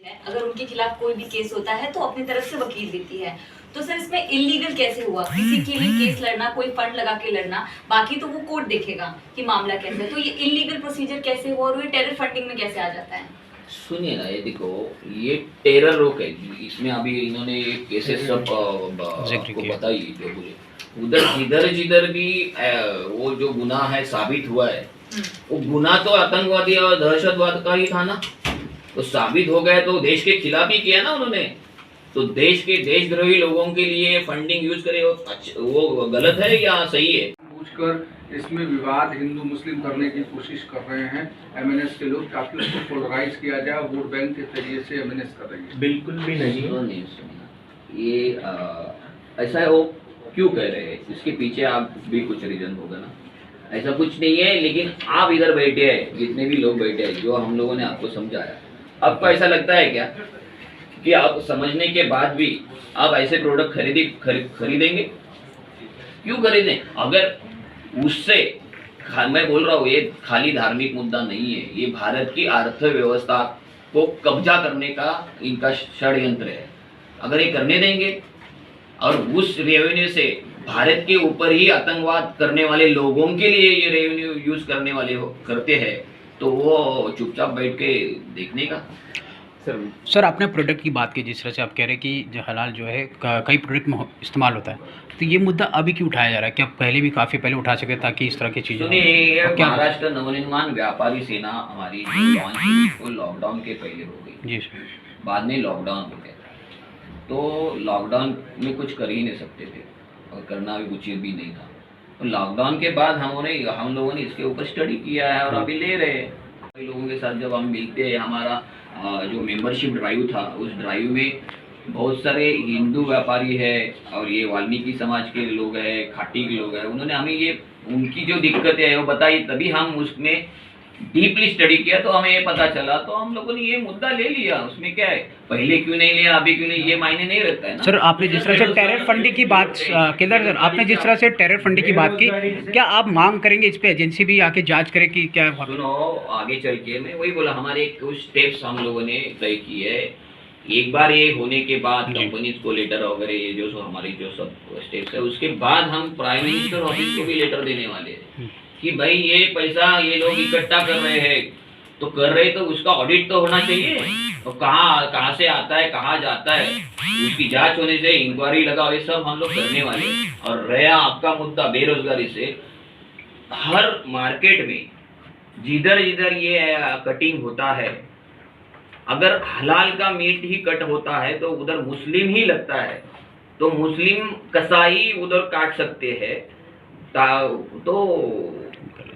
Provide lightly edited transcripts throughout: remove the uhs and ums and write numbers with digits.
अगर उनके खिलाफ कोई भी केस होता है तो अपनी तरफ से वकील देती है। तो सर इसमें इलीगल कैसे हुआ? किसी के लिए केस लड़ना, कोई फंड लगा के लड़ना, बाकी तो वो कोर्ट देखेगा कि मामला कैसे है। तो ये इलीगल प्रोसीजर कैसे हुआ और ये टेरर फंडिंग में कैसे आ जाता है? सुनिए ना, ये देखो, ये टेरर रोक है। इसमें अभी इन्होंने केसेस सब आपको बताई जो मुझे उधर जिधर जिधर भी वो जो गुनाह है साबित हुआ है, वो गुनाह तो आतंकवादी और दहशतवाद का ही था ना। तो साबित हो गया तो देश के खिलाफ ही किया ना उन्होंने। तो देश के देशद्रोही लोगों के लिए फंडिंग यूज करे वो गलत है या सही है? पूछकर इसमें विवाद हिंदू मुस्लिम करने की कोशिश कर रहे हैं एमएनएस के लोग, ताकि उसको पोलराइज किया जाए। वोट बैंक के जरिए से एमएनएस कर रही है। बिल्कुल भी नहीं। सुनिए, ये ऐसा है, वो क्यों कह रहे हैं? इसके पीछे आप भी कुछ रीजन होगा ना। ऐसा कुछ नहीं है, लेकिन आप इधर बैठे हैं, जितने भी लोग बैठे हैं, जो हम लोगों ने आपको समझाया, आपको ऐसा लगता है क्या कि आप समझने के बाद भी आप ऐसे प्रोडक्ट खरीदेंगे? क्यों खरीदें? अगर उससे मैं बोल रहा हूँ, ये खाली धार्मिक मुद्दा नहीं है, ये भारत की अर्थव्यवस्था को कब्जा करने का इनका षड्यंत्र है। अगर ये करने देंगे और उस रेवेन्यू से भारत के ऊपर ही आतंकवाद करने वाले लोगों के लिए ये रेवेन्यू यूज करते हैं, तो वो चुपचाप बैठ के देखने का। सर आपने प्रोडक्ट की बात की, जिस तरह से आप कह रहे हैं कि जो हलाल जो है कई प्रोडक्ट में इस्तेमाल होता है, तो ये मुद्दा अभी क्यों उठाया जा रहा है? क्या पहले भी काफ़ी पहले उठा सके ताकि इस तरह की चीज़ें? सुनिए, महाराष्ट्र नवनिर्माण व्यापारी सेना हमारी लॉन्च वो लॉकडाउन के पहले हो गई। जी सर। बाद में लॉकडाउन हो गया, तो लॉकडाउन में कुछ कर ही नहीं सकते थे और करना भी कुछ भी नहीं था। तो लॉकडाउन के बाद हम लोगों ने इसके ऊपर स्टडी किया है और अभी ले रहे हैं। कई लोगों के साथ जब हम मिलते हैं, हमारा जो मेंबरशिप ड्राइव था, उस ड्राइव में बहुत सारे हिंदू व्यापारी है और ये वाल्मीकि समाज के लोग हैं, खाटी के लोग हैं। उन्होंने हमें ये उनकी जो दिक्कतें है वो बताई, तभी हम उसमें डीपली स्टडी किया तो हमें ये पता चला, तो हम लोगों ने ये मुद्दा ले लिया। उसमें क्या है, पहले क्यों नहीं लिया, अभी क्यों नहीं, ये मायने नहीं रखता है ना। सर आपने जिस तरह से टेरर फंडिंग की बात केदार सर, आपने जिस तरह से टेरर फंडिंग की बात की, क्या आप मांग करेंगे इस पे एजेंसी भी आके जांच करे कि क्या? सुनो, आगे चल के मैं वही बोला, हमारे कुछ स्टेप्स हम लोगों ने तय किए है। एक बार ये होने के बाद कंपनीज को लेटर वगैरह, ये जो हमारी जो सब स्टेप्स है, उसके बाद हम प्राइम मिनिस्टर ऑफिस को भी लेटर देने वाले हैं कि भाई ये पैसा ये लोग इकट्ठा कर रहे हैं, तो कर रहे तो उसका ऑडिट तो होना चाहिए। तो कहाँ से आता है, कहाँ जाता है, उसकी जांच होने से, इंक्वायरी लगाओ, ये सब हम लोग करने वाले हैं। और रहा आपका मुद्दा बेरोजगारी से, हर मार्केट में जिधर जिधर ये कटिंग होता है, अगर हलाल का मीट ही कट होता है तो उधर मुस्लिम ही लगता है, तो मुस्लिम कसाई उधर काट सकते हैं। तो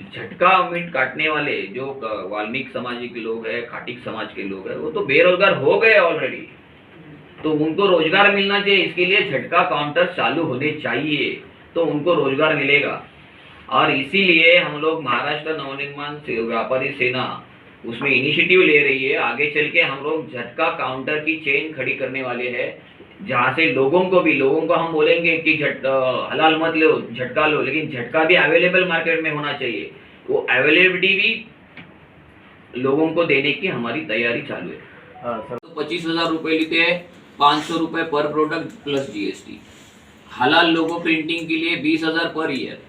झटका मीट काटने वाले जो वाल्मीकि समाज के लोग हैं, खाटिक समाज के लोग हैं, वो तो बेरोजगार हो गए ऑलरेडी। तो उनको रोजगार मिलना चाहिए, इसके लिए झटका काउंटर चालू होने चाहिए, तो उनको रोजगार मिलेगा। और इसीलिए हम लोग महाराष्ट्र नवनिर्माण व्यापारी सेना उसमें इनिशिएटिव ले रही है। आगे चल के हम लोग झटका काउंटर की चेन खड़ी करने वाले हैं, जहाँ से लोगों को हम बोलेंगे कि हलाल मत लो, झटका लो, लेकिन झटका भी अवेलेबल मार्केट में होना चाहिए। वो अवेलेबिलिटी भी लोगों को देने की हमारी तैयारी चालू है। तो 25,000 रुपये लेते हैं, 500 रुपये पर प्रोडक्ट प्लस जीएसटी। हलाल लोगो प्रिंटिंग के लिए 20,000 पर ईयर।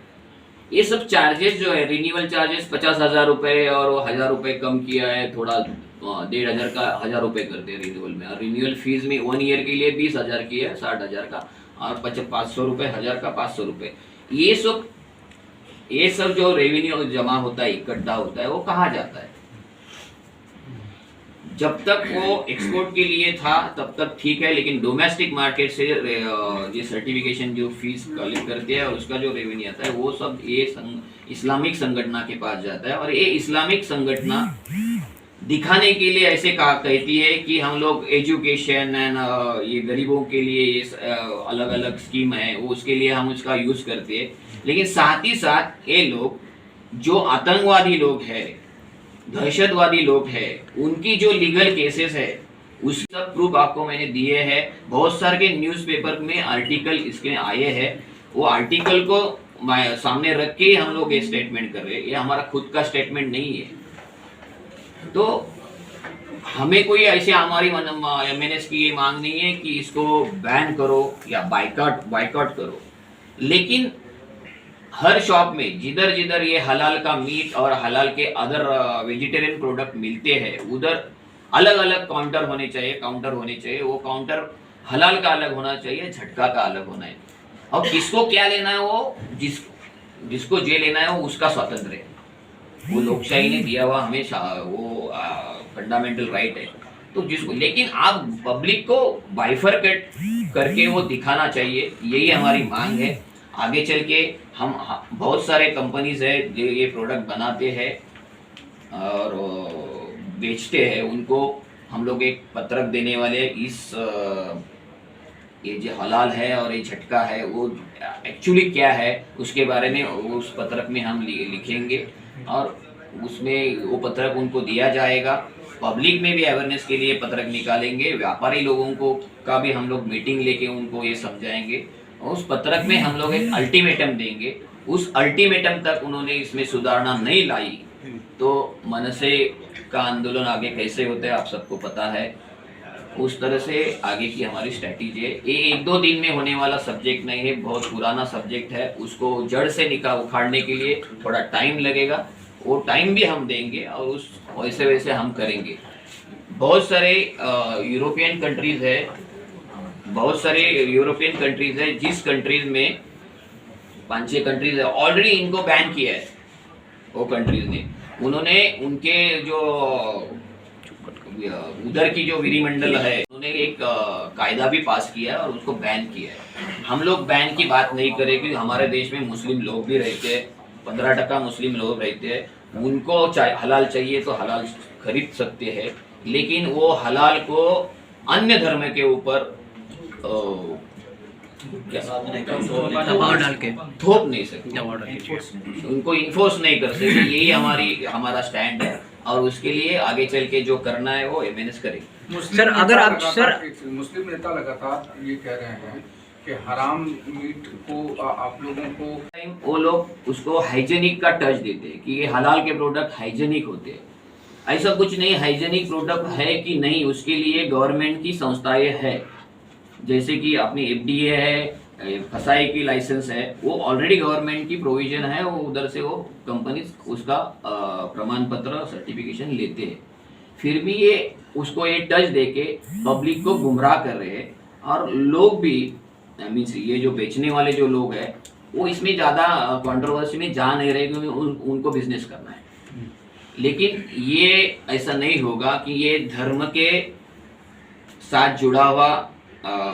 ये सब चार्जेस जो है, रिन्यूअल चार्जेस 50,000 रुपये, और 1,000 रुपये कम किया है, थोड़ा 1,500 का 1,000 रुपये करते हैं रिन्यूअल में। और रिन्यूअल फीस में 1 ईयर के लिए 20,000 की है, 60,000 का, और 500 रुपये, 1,000 का 500 रुपये। ये सब जो रेवेन्यू जमा होता है, इकट्ठा होता है, वो कहाँ जाता है? जब तक वो एक्सपोर्ट के लिए था तब तक ठीक है, लेकिन डोमेस्टिक मार्केट से ये सर्टिफिकेशन जो फीस कलेक्ट करते हैं और उसका जो रेवेन्यू आता है, वो सब ये इस्लामिक संगठना के पास जाता है। और ये इस्लामिक संगठना दिखाने के लिए ऐसे कहती है कि हम लोग एजुकेशन एंड ये गरीबों के लिए ये अलग अलग स्कीम है, वो उसके लिए हम उसका यूज करते हैं। लेकिन साथ ही साथ ये लोग जो आतंकवादी लोग हैं, दहशतवादी लोग हैं, उनकी जो लीगल केसेस है, उस सब प्रूफ आपको मैंने दिए हैं। बहुत सारे के न्यूज़पेपर में आर्टिकल इसके आए हैं, वो आर्टिकल को सामने रख के हम लोग ये स्टेटमेंट कर रहे हैं। ये हमारा खुद का स्टेटमेंट नहीं है। तो हमें कोई ऐसे हमारी एमएनएस की ये मांग नहीं है कि इसको बैन करो या बाइकआउट करो, लेकिन हर शॉप में जिधर जिधर ये हलाल का मीट और हलाल के अदर वेजिटेरियन प्रोडक्ट मिलते हैं उधर अलग अलग काउंटर होने चाहिए। वो काउंटर हलाल का अलग होना चाहिए, झटका का अलग होना है। और किसको क्या लेना है वो जिसको जे लेना है वो उसका स्वातंत्र है, वो लोकशाही ने दिया हुआ हमें वो फंडामेंटल राइट है। तो जिसको, लेकिन आप पब्लिक को बाइफरकेट करके वो दिखाना चाहिए, यही हमारी मांग है। आगे चल के हम बहुत सारे कंपनीज है जो ये प्रोडक्ट बनाते हैं और बेचते हैं, उनको हम लोग एक पत्रक देने वाले इस ये जो हलाल है और ये झटका है वो एक्चुअली क्या है उसके बारे में उस पत्रक में हम लिखेंगे और उसमें वो पत्रक उनको दिया जाएगा। पब्लिक में भी अवेयरनेस के लिए पत्रक निकालेंगे, व्यापारी लोगों को का भी हम लोग मीटिंग लेके उनको ये समझाएंगे और उस पत्रक में हम लोग एक अल्टीमेटम देंगे। उस अल्टीमेटम तक उन्होंने इसमें सुधारणा नहीं लाई तो मनसे का आंदोलन आगे कैसे होता है आप सबको पता है। उस तरह से आगे की हमारी स्ट्रैटेजी है। ये 1-2 दिन में होने वाला सब्जेक्ट नहीं है, बहुत पुराना सब्जेक्ट है, उसको जड़ से उखाड़ने के लिए थोड़ा टाइम लगेगा, वो टाइम भी हम देंगे और उस वैसे हम करेंगे। बहुत सारे यूरोपियन कंट्रीज है, जिस कंट्रीज में 5-6 कंट्रीज है ऑलरेडी इनको बैन किया है, वो कंट्रीज ने उन्होंने उनके जो उधर की जो विधिमंडल है उन्होंने एक कायदा भी पास किया है और उसको बैन किया है। हम लोग बैन की बात नहीं करें कि हमारे देश में मुस्लिम लोग भी रहते हैं, 15% मुस्लिम लोग रहते हैं, उनको हलाल चाहिए तो हलाल खरीद सकते हैं, लेकिन वो हलाल को अन्य धर्म के ऊपर दबाव डाल के थोप नहीं सकते, उनको इन्फोर्स नहीं कर सकते। यही हमारा स्टैंड है और उसके लिए आगे चल के जो करना है वो एमएनएस करेगी। सर अगर आप मुस्लिम नेता लगातार ये कह रहे हैं कि हराम मीट को आप लोगों को वो लोग उसको हाइजेनिक का टच देते हैं कि ये हलाल के प्रोडक्ट हाइजेनिक होते हैं। ऐसा कुछ नहीं, हाइजेनिक प्रोडक्ट है कि नहीं उसके लिए गवर्नमेंट की संस्थाएं है, जैसे कि अपनी एफडीए है, फसाई की लाइसेंस है, वो ऑलरेडी गवर्नमेंट की प्रोविजन है, वो उधर से वो कंपनी उसका प्रमाण पत्र सर्टिफिकेशन लेते हैं। फिर भी ये उसको ये टच देके पब्लिक को गुमराह कर रहे हैं और लोग भी मीन्स ये जो बेचने वाले जो लोग हैं वो इसमें ज़्यादा कंट्रोवर्सी में जा नहीं रहे क्योंकि उनको बिजनेस करना है। लेकिन ये ऐसा नहीं होगा कि ये धर्म के साथ जुड़ा हुआ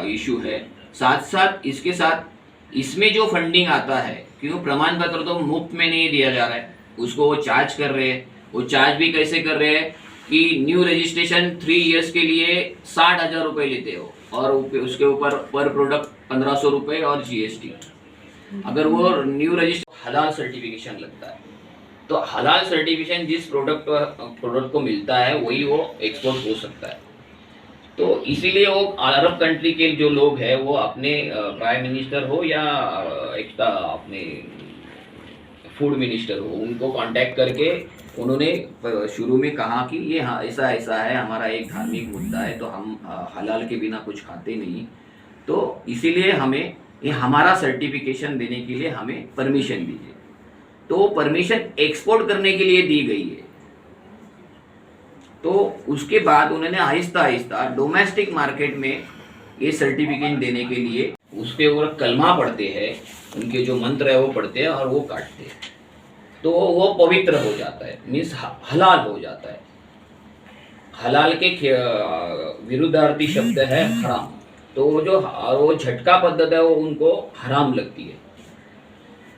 इशू है। साथ साथ इसके साथ इसमें जो फंडिंग आता है, क्यों प्रमाण पत्र तो मुफ्त में नहीं दिया जा रहा है, उसको वो चार्ज कर रहे हैं। वो चार्ज भी कैसे कर रहे हैं कि न्यू रजिस्ट्रेशन 3 इयर्स के लिए 60,000 रुपये लेते हो और उसके ऊपर पर प्रोडक्ट 1500 रुपये और जीएसटी। अगर वो न्यू रजिस्टर हलाल सर्टिफिकेशन लगता है तो हलाल सर्टिफिकेशन जिस प्रोडक्ट को मिलता है वही वो एक्सपोर्ट हो सकता है। तो इसीलिए वो अरब कंट्री के जो लोग हैं वो अपने प्राइम मिनिस्टर हो या एक्स्ट्रा अपने फूड मिनिस्टर हो उनको कांटेक्ट करके उन्होंने शुरू में कहा कि ये हाँ ऐसा है, हमारा एक धार्मिक मुद्दा है तो हम हलाल के बिना कुछ खाते नहीं, तो इसीलिए हमें ये हमारा सर्टिफिकेशन देने के लिए हमें परमिशन दीजिए। तो परमिशन एक्सपोर्ट करने के लिए दी गई है। तो उसके बाद उन्होंने आहिस्ता आहिस्ता डोमेस्टिक मार्केट में ये सर्टिफिकेट देने के लिए उसके ऊपर कलमा पढ़ते हैं, उनके जो मंत्र है वो पढ़ते हैं और वो काटते हैं, तो वो पवित्र हो जाता है, मीन्स हलाल हो जाता है। हलाल के विरुद्धार्थी शब्द है हराम, तो वो झटका पद्धत है वो उनको हराम लगती है।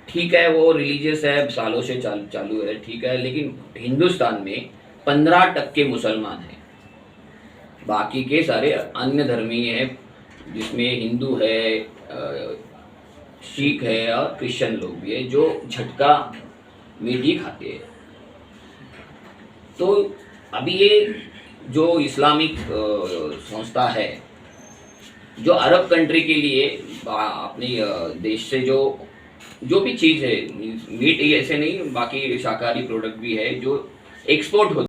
ठीक है, वो रिलीजियस है, सालों से चालू है, ठीक है, लेकिन हिंदुस्तान में 15% मुसलमान हैं, बाकी के सारे अन्य धर्मीय हैं, जिसमें हिंदू है, सिख है और क्रिश्चियन लोग भी है जो झटका मीट ही खाते हैं। तो अभी ये जो इस्लामिक संस्था है जो अरब कंट्री के लिए अपने देश से जो भी चीज़ है, मीट ही ऐसे नहीं, बाकी शाकाहारी प्रोडक्ट भी है जो एक्सपोर्ट होते